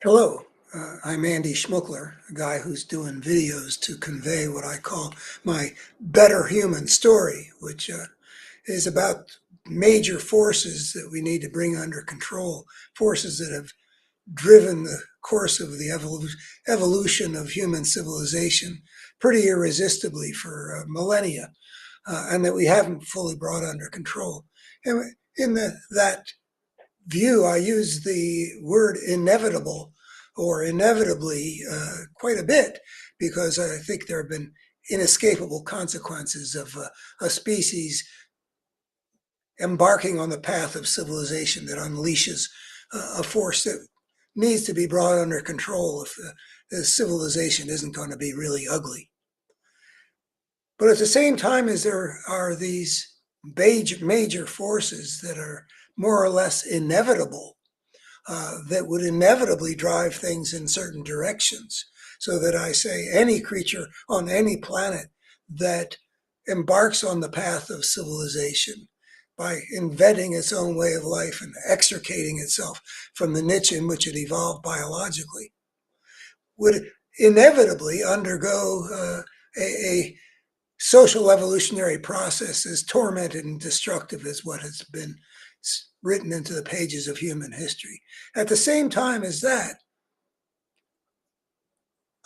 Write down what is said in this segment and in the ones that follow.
Hello, I'm Andy Schmuckler, a guy who's doing videos to convey what I call my better human story, which is about major forces that we need to bring under control, forces that have driven the course of the evolution of human civilization pretty irresistibly for millennia, and that we haven't fully brought under control. And in that view, I use the word inevitable or inevitably quite a bit because I think there have been inescapable consequences of a species embarking on the path of civilization that unleashes a force that needs to be brought under control if the civilization isn't going to be really ugly. But at the same time as there are these major forces that are more or less inevitable, that would inevitably drive things in certain directions. So that I say any creature on any planet that embarks on the path of civilization by inventing its own way of life and extricating itself from the niche in which it evolved biologically would inevitably undergo a social evolutionary process as tormented and destructive as what has been written into the pages of human history. At the same time as that,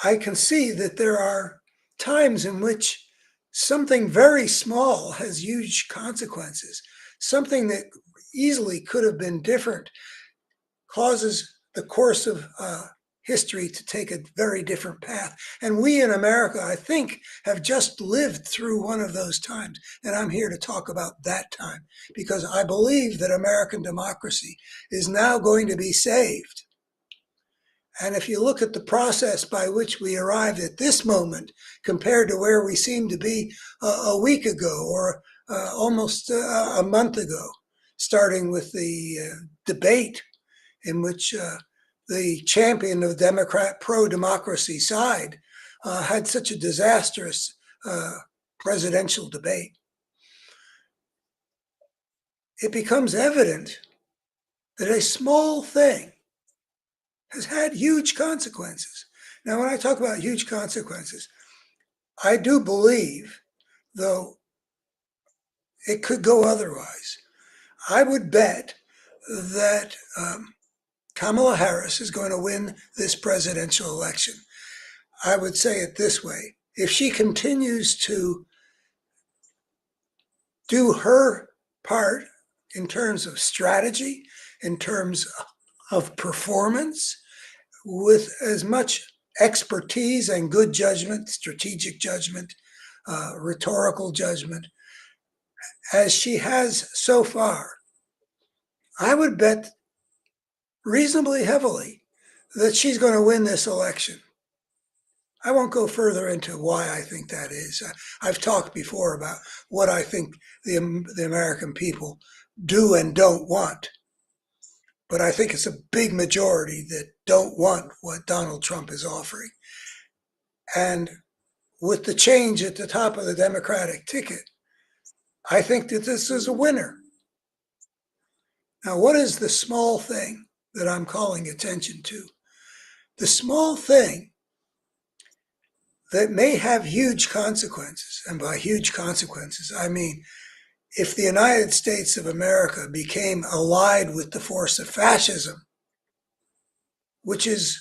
I can see that there are times in which something very small has huge consequences. Something that easily could have been different causes the course of history to take a very different path. And we in America, I think, have just lived through one of those times. And I'm here to talk about that time because I believe that American democracy is now going to be saved. And if you look at the process by which we arrived at this moment compared to where we seemed to be a week ago or almost a month ago, starting with the debate in which the champion of the Democrat pro-democracy side had such a disastrous presidential debate, it becomes evident that a small thing has had huge consequences. Now, when I talk about huge consequences, I do believe, though it could go otherwise, I would bet that Kamala Harris is going to win this presidential election. I would say it this way. If she continues to do her part in terms of strategy, in terms of performance, with as much expertise and good judgment, strategic judgment, rhetorical judgment, as she has so far, I would bet reasonably heavily that she's going to win this election. I won't go further into why I think that is. I've talked before about what I think the American people do and don't want. But I think it's a big majority that don't want what Donald Trump is offering. And with the change at the top of the Democratic ticket, I think that this is a winner. Now, what is the small thing that I'm calling attention to? The small thing that may have huge consequences, and by huge consequences, I mean if the United States of America became allied with the force of fascism, which is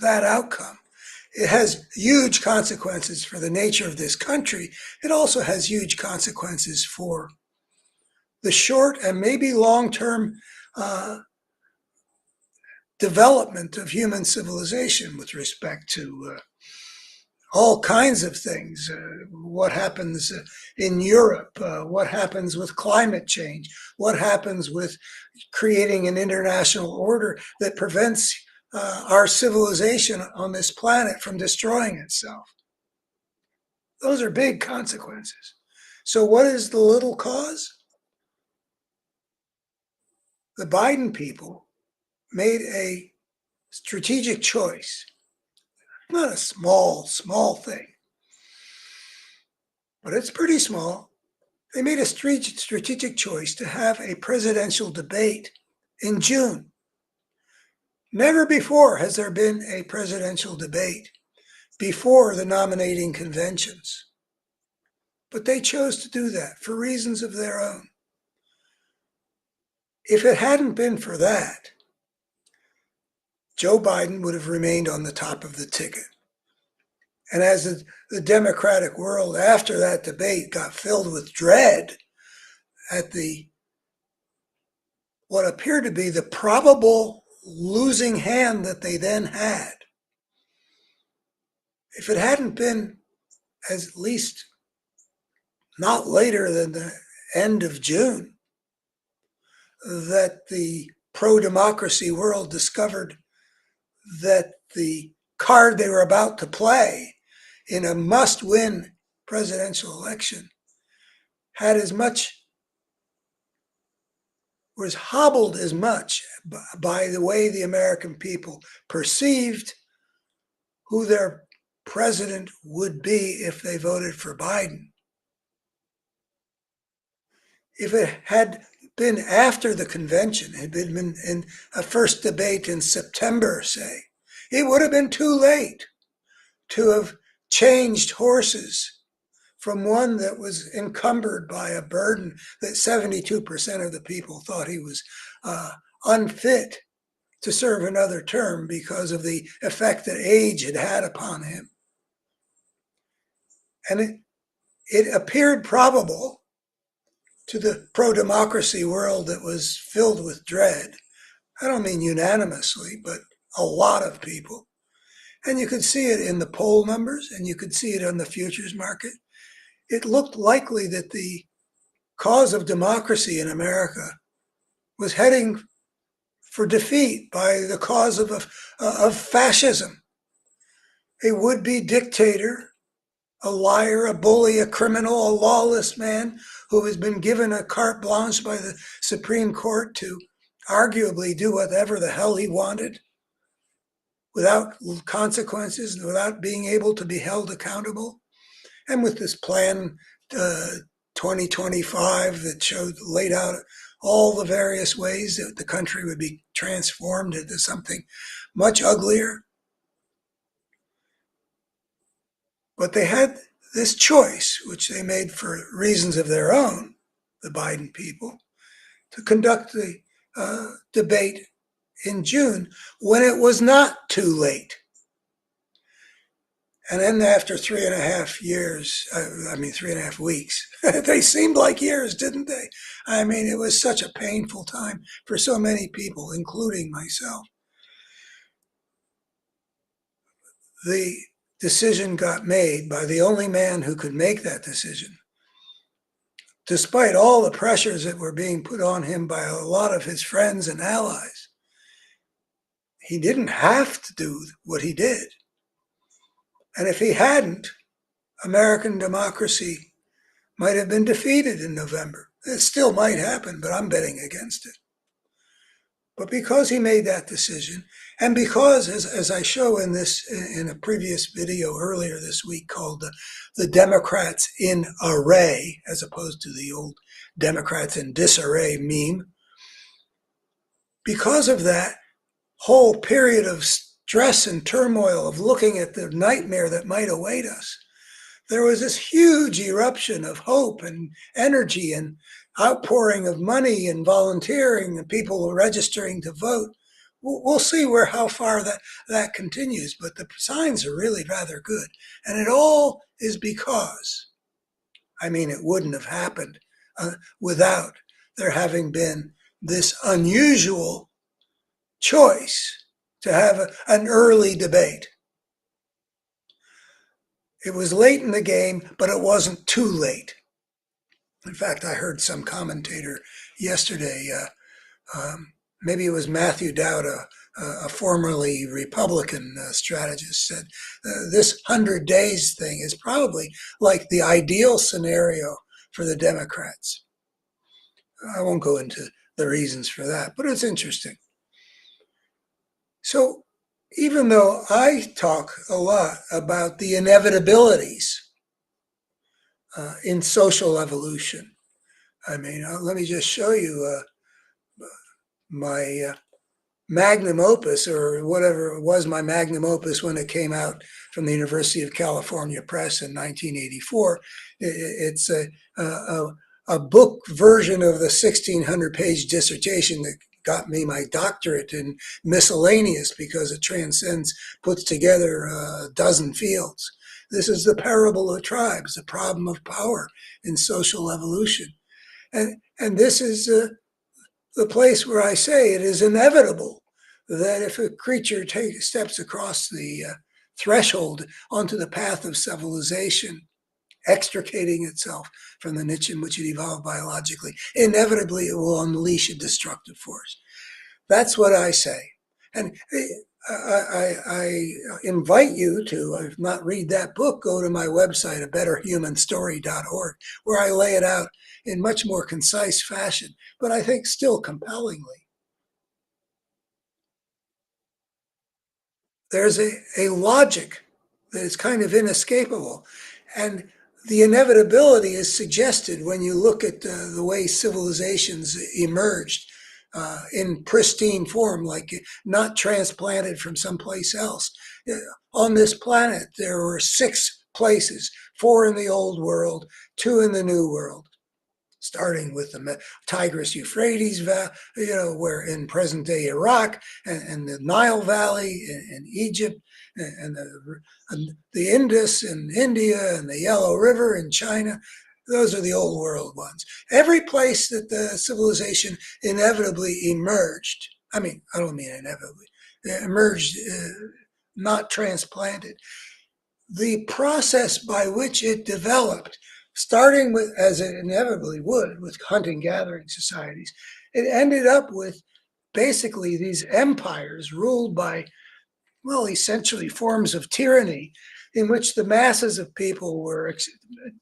that outcome, it has huge consequences for the nature of this country. It also has huge consequences for the short and maybe long-term development of human civilization with respect to all kinds of things. What happens in Europe? What happens with climate change? What happens with creating an international order that prevents our civilization on this planet from destroying itself? Those are big consequences. So what is the little cause? The Biden people made a strategic choice. Not a small thing, but it's pretty small. They made a strategic choice to have a presidential debate in June. Never before has there been a presidential debate before the nominating conventions. But they chose to do that for reasons of their own. If it hadn't been for that, Joe Biden would have remained on the top of the ticket. And as the Democratic world after that debate got filled with dread at what appeared to be the probable losing hand that they then had, if it hadn't been at least not later than the end of June that the pro-democracy world discovered that the card they were about to play in a must-win presidential election was hobbled as much by the way the American people perceived who their president would be if they voted for Biden. If it had been after the convention, had been in a first debate in September, say, it would have been too late to have changed horses from one that was encumbered by a burden that 72% of the people thought he was unfit to serve another term because of the effect that age had had upon him. And it appeared probable to the pro-democracy world that was filled with dread. I don't mean unanimously, but a lot of people. And you could see it in the poll numbers, and you could see it on the futures market. It looked likely that the cause of democracy in America was heading for defeat by the cause of fascism. A would-be dictator, a liar, a bully, a criminal, a lawless man who has been given a carte blanche by the Supreme Court to arguably do whatever the hell he wanted without consequences and without being able to be held accountable. And with this plan 2025 that laid out all the various ways that the country would be transformed into something much uglier. But they had this choice, which they made for reasons of their own, the Biden people, to conduct the debate in June when it was not too late. And then after 3.5 years, 3.5 weeks, they seemed like years, didn't they? I mean, it was such a painful time for so many people, including myself. The decision got made by the only man who could make that decision, despite all the pressures that were being put on him by a lot of his friends and allies. He didn't have to do what he did. And if he hadn't, American democracy might have been defeated in November. It still might happen, but I'm betting against it. But because he made that decision, and because, as I show in a previous video earlier this week called the Democrats in Array, as opposed to the old Democrats in Disarray meme, because of that whole period of stress and turmoil of looking at the nightmare that might await us, there was this huge eruption of hope and energy and outpouring of money and volunteering and people registering to vote. We'll see how far that continues, but the signs are really rather good. And it all is because, it wouldn't have happened without there having been this unusual choice to have an early debate. It was late in the game, but it wasn't too late. In fact, I heard some commentator yesterday, maybe it was Matthew Dowd, a formerly Republican strategist, said this 100 days thing is probably like the ideal scenario for the Democrats. I won't go into the reasons for that, but it's interesting. So even though I talk a lot about the inevitabilities in social evolution, let me just show you my magnum opus, or whatever it was, my magnum opus when it came out from the University of California Press in 1984. It's a book version of the 1,600-page dissertation that got me my doctorate in miscellaneous, because it transcends, puts together a dozen fields. This is the parable of tribes, the problem of power in social evolution. And this is the place where I say it is inevitable that if a creature steps across the threshold onto the path of civilization, extricating itself from the niche in which it evolved biologically, inevitably it will unleash a destructive force. That's what I say. And I invite you to, if not read that book, go to my website, abetterhumanstory.org, where I lay it out in much more concise fashion, but I think still compellingly. There's a logic that is kind of inescapable. And the inevitability is suggested when you look at the way civilizations emerged in pristine form, like not transplanted from someplace else. On this planet, there were 6 places, 4 in the old world, 2 in the new world, starting with the Tigris-Euphrates, where in present-day Iraq, and the Nile Valley in Egypt, and the Indus in India, and the Yellow River in China. Those are the old world ones. Every place that the civilization inevitably emerged, I don't mean inevitably, emerged, not transplanted. The process by which it developed, starting with, as it inevitably would, with hunting-gathering societies, it ended up with basically these empires ruled by, well, essentially forms of tyranny, in which the masses of people were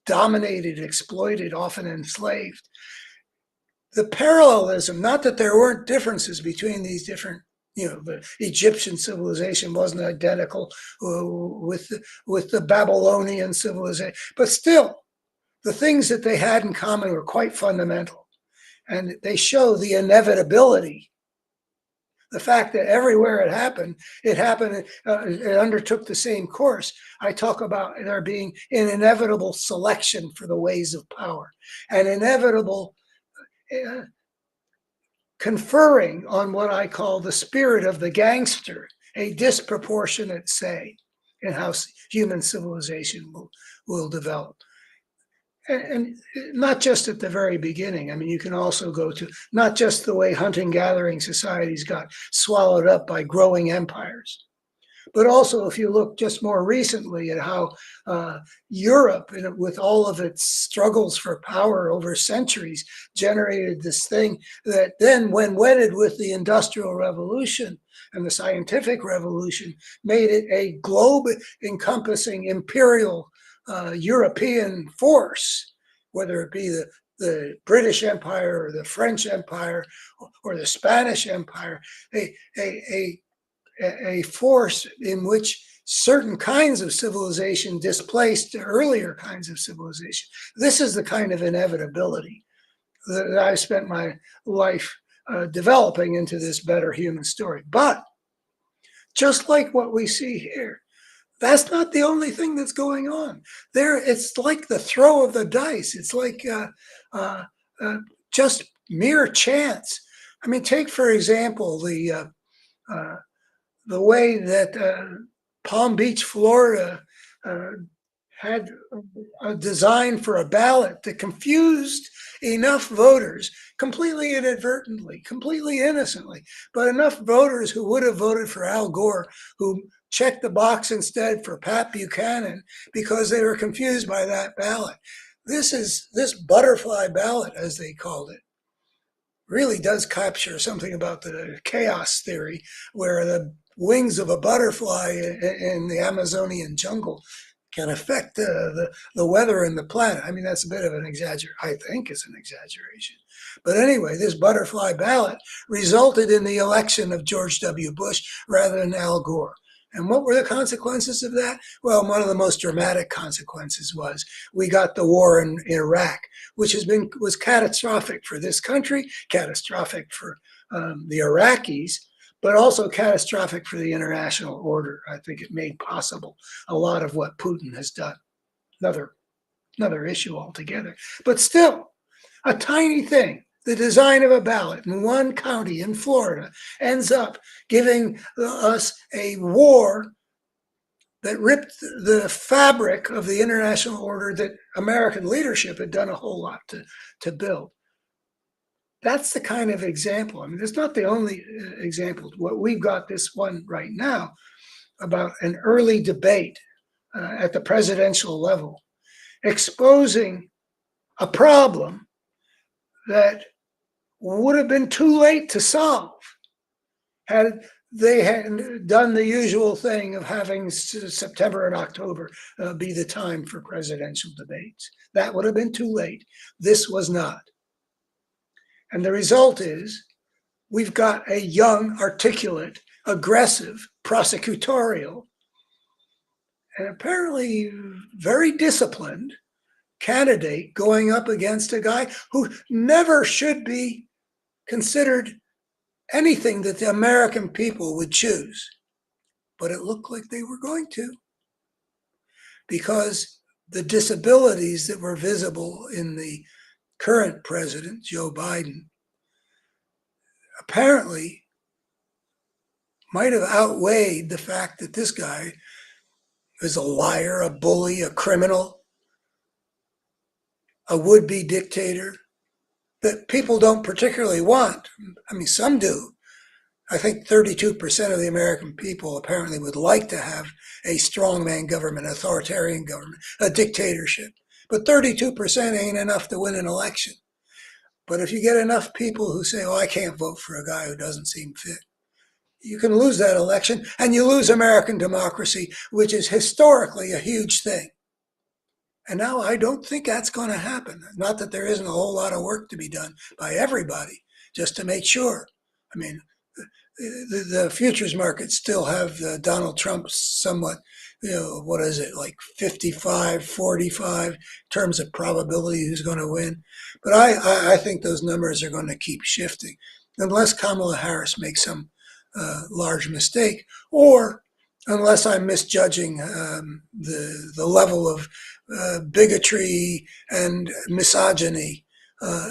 dominated, exploited, often enslaved. The parallelism, not that there weren't differences between these different, the Egyptian civilization wasn't identical with the Babylonian civilization, but still, the things that they had in common were quite fundamental. And they show the inevitability. The fact that everywhere it happened, it undertook the same course. I talk about there being an inevitable selection for the ways of power, an inevitable conferring on what I call the spirit of the gangster, a disproportionate say in how human civilization will develop. And not just at the very beginning. You can also go to not just the way hunting-gathering societies got swallowed up by growing empires, but also if you look just more recently at how Europe, with all of its struggles for power over centuries, generated this thing that then, when wedded with the Industrial Revolution and the Scientific Revolution, made it a globe-encompassing imperial European force, whether it be the British Empire or the French Empire or the Spanish Empire, a force in which certain kinds of civilization displaced earlier kinds of civilization. This is the kind of inevitability that I've spent my life developing into this better human story. But just like what we see here, that's not the only thing that's going on. It's like the throw of the dice. It's like just mere chance. Take, for example, the way that Palm Beach, Florida had a design for a ballot that confused enough voters, completely inadvertently, completely innocently, but enough voters who would have voted for Al Gore, who checked the box instead for Pat Buchanan because they were confused by that ballot. This butterfly ballot, as they called it, really does capture something about the chaos theory, where the wings of a butterfly in the Amazonian jungle can affect the weather and the planet. That's a bit of an exaggeration. I think it's an exaggeration. But anyway, this butterfly ballot resulted in the election of George W. Bush rather than Al Gore. And what were the consequences of that? Well, one of the most dramatic consequences was we got the war in Iraq, which was catastrophic for this country, catastrophic for the Iraqis, but also catastrophic for the international order. I think it made possible a lot of what Putin has done. Another another issue altogether. But still, a tiny thing. The design of a ballot in one county in Florida ends up giving us a war that ripped the fabric of the international order that American leadership had done a whole lot to build. That's the kind of example. I mean, it's not the only example. What we've got this one right now about an early debate at the presidential level, exposing a problem that would have been too late to solve had they had done the usual thing of having September and October be the time for presidential debates. That would have been too late. This was not. And the result is we've got a young, articulate, aggressive, prosecutorial, and apparently very disciplined candidate going up against a guy who never should be considered anything that the American people would choose. But it looked like they were going to, because the disabilities that were visible in the current president, Joe Biden, apparently might have outweighed the fact that this guy is a liar, a bully, a criminal, a would-be dictator that people don't particularly want. I mean, some do. I think 32% of the American people apparently would like to have a strongman government, authoritarian government, a dictatorship. But 32% ain't enough to win an election. But if you get enough people who say, oh, I can't vote for a guy who doesn't seem fit, you can lose that election and you lose American democracy, which is historically a huge thing. And now I don't think that's going to happen. Not that there isn't a whole lot of work to be done by everybody just to make sure. I mean, the futures markets still have Donald Trump somewhat, what is it, like 55, 45 in terms of probability who's going to win. But I think those numbers are going to keep shifting unless Kamala Harris makes some large mistake, or unless I'm misjudging the level of bigotry and misogyny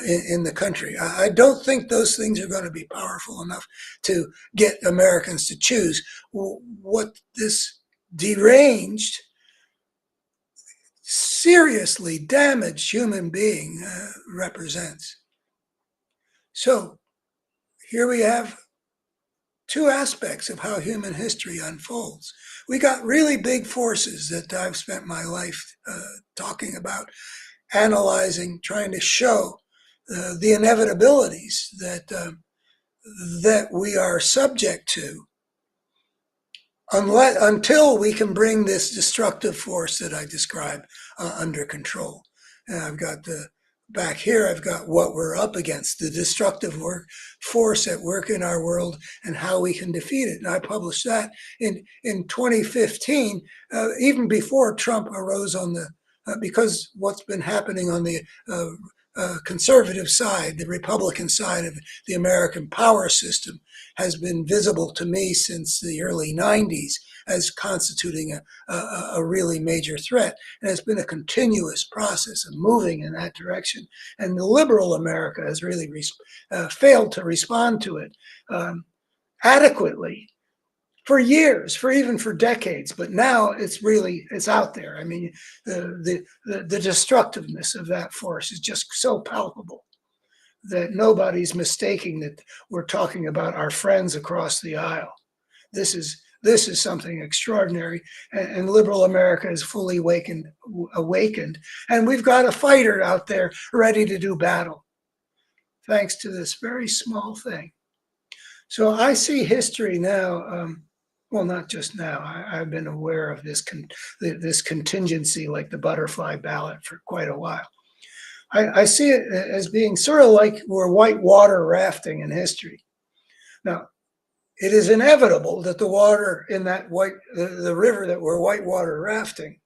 in the country. I don't think those things are going to be powerful enough to get Americans to choose what this deranged, seriously damaged human being represents. So here we have two aspects of how human history unfolds. We got really big forces that I've spent my life talking about, analyzing, trying to show the inevitabilities that we are subject to until we can bring this destructive force that I describe under control. And I've got back here, I've got what we're up against, the destructive force at work in our world and how we can defeat it. And I published that in 2015, even before Trump arose on because what's been happening on the conservative side, the Republican side of the American power system, has been visible to me since the early 90s as constituting a really major threat. And it's been a continuous process of moving in that direction. And the liberal America has really failed to respond to it adequately for years, even for decades. But now it's out there. I mean, the destructiveness of that force is just so palpable that nobody's mistaking that we're talking about our friends across the aisle. This is something extraordinary, and liberal America is fully awakened, and we've got a fighter out there ready to do battle, thanks to this very small thing. So I see history now. Well, not just now. I've been aware of this contingency, like the butterfly ballot, for quite a while. I see it as being sort of like we're whitewater rafting in history. Now, it is inevitable that the water in the river that we're whitewater rafting,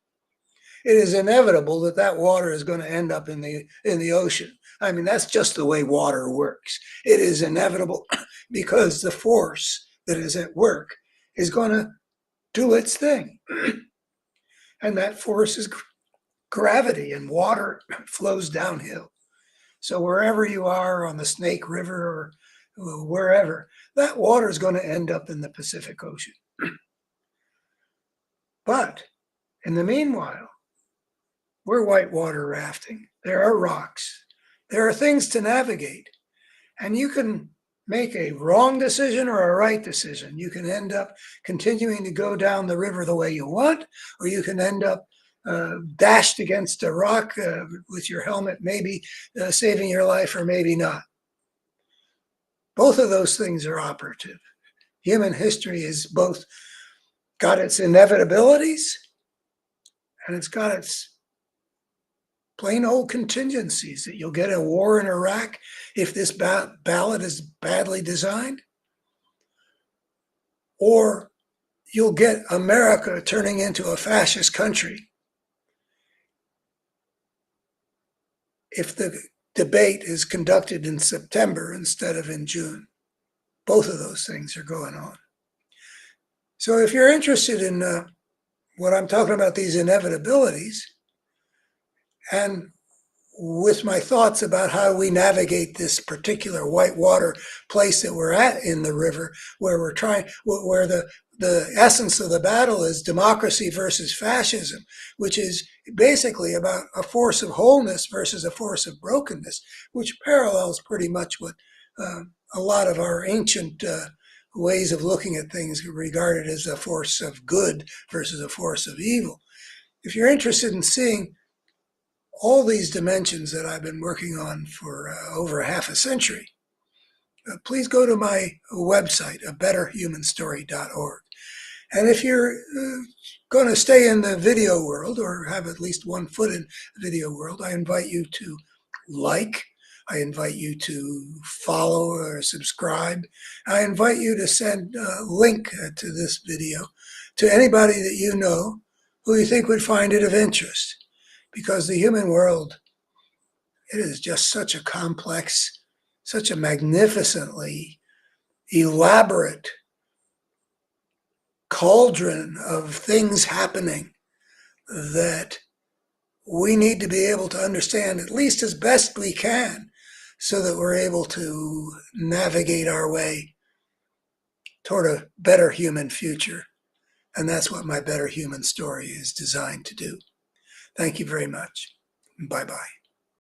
it is inevitable that water is going to end up in the ocean. I mean, that's just the way water works. It is inevitable because the force that is at work is going to do its thing. And that force is gravity, and water flows downhill. So wherever you are on the Snake River or wherever, that water is going to end up in the Pacific Ocean. But in the meanwhile, we're whitewater rafting. There are rocks. There are things to navigate. And you can make a wrong decision or a right decision. You can end up continuing to go down the river the way you want, or you can end up dashed against a rock with your helmet, maybe saving your life or maybe not. Both of those things are operative. Human history has both got its inevitabilities and it's got its plain old contingencies, that you'll get a war in Iraq if this ballot is badly designed, or you'll get America turning into a fascist country if the debate is conducted in September instead of in June. Both of those things are going on. So if you're interested in what I'm talking about, these inevitabilities, and with my thoughts about how we navigate this particular whitewater place that we're at in the river, where the essence of the battle is democracy versus fascism, which is basically about a force of wholeness versus a force of brokenness, which parallels pretty much what a lot of our ancient ways of looking at things regarded as a force of good versus a force of evil. If you're interested in seeing all these dimensions that I've been working on for over half a century, please go to my website, abetterhumanstory.org. And if you're going to stay in the video world or have at least one foot in the video world, I invite you to I invite you to follow or subscribe. I invite you to send a link to this video to anybody that you know who you think would find it of interest. Because the human world, it is just such a complex, such a magnificently elaborate cauldron of things happening that we need to be able to understand at least as best we can, so that we're able to navigate our way toward a better human future. And that's what my Better Human Story is designed to do. Thank you very much. Bye-bye.